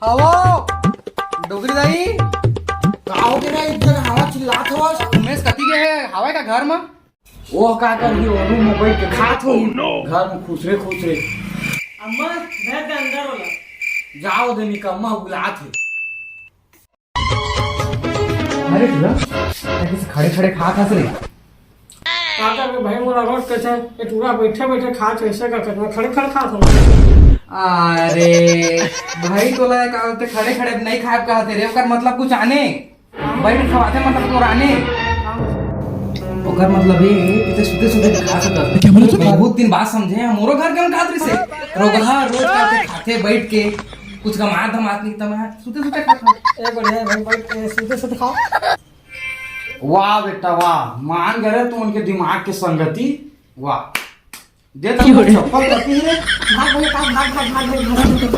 हवा डोगरी दाई का हो गया इधर हवा चिल्लात हो उमेश कती के है हवा का घर में वो का कर रही हो रूम में बैठ के खात हो घर में खुसरे खुसरे अम्मा घर के अंदर होला जाओ दे निकम्मा बुलात है। अरे तुला ऐसे खड़े खड़े खा खा रे का कर भाई मोरा रोज कैसे ये पूरा बैठे बैठे खा कैसे का करना खड़े खड़े खा था अरे भाई तोला का होते खड़े खड़े नहीं खाए कहते रे ओकर मतलब कुछ आने बैठ खवाते मतलब तोर आने ओकर मतलब ये कि ते सुते सुते खा सकत क्या मतलब बहुत दिन बाद समझे मोरो घर के खात रही से रोगहा रोज खाते खाते बैठ के कुछ कमा धमात नहीं तमा सुते सुते खाता ए बढ़िया भाई बैठ के सीधे सीधे खाओ। वाह बेटा वाह मान गए तो उनके दिमाग की संगति वाह दे तो चप्पल करती है भाग भाई भाग भाग भाग भाग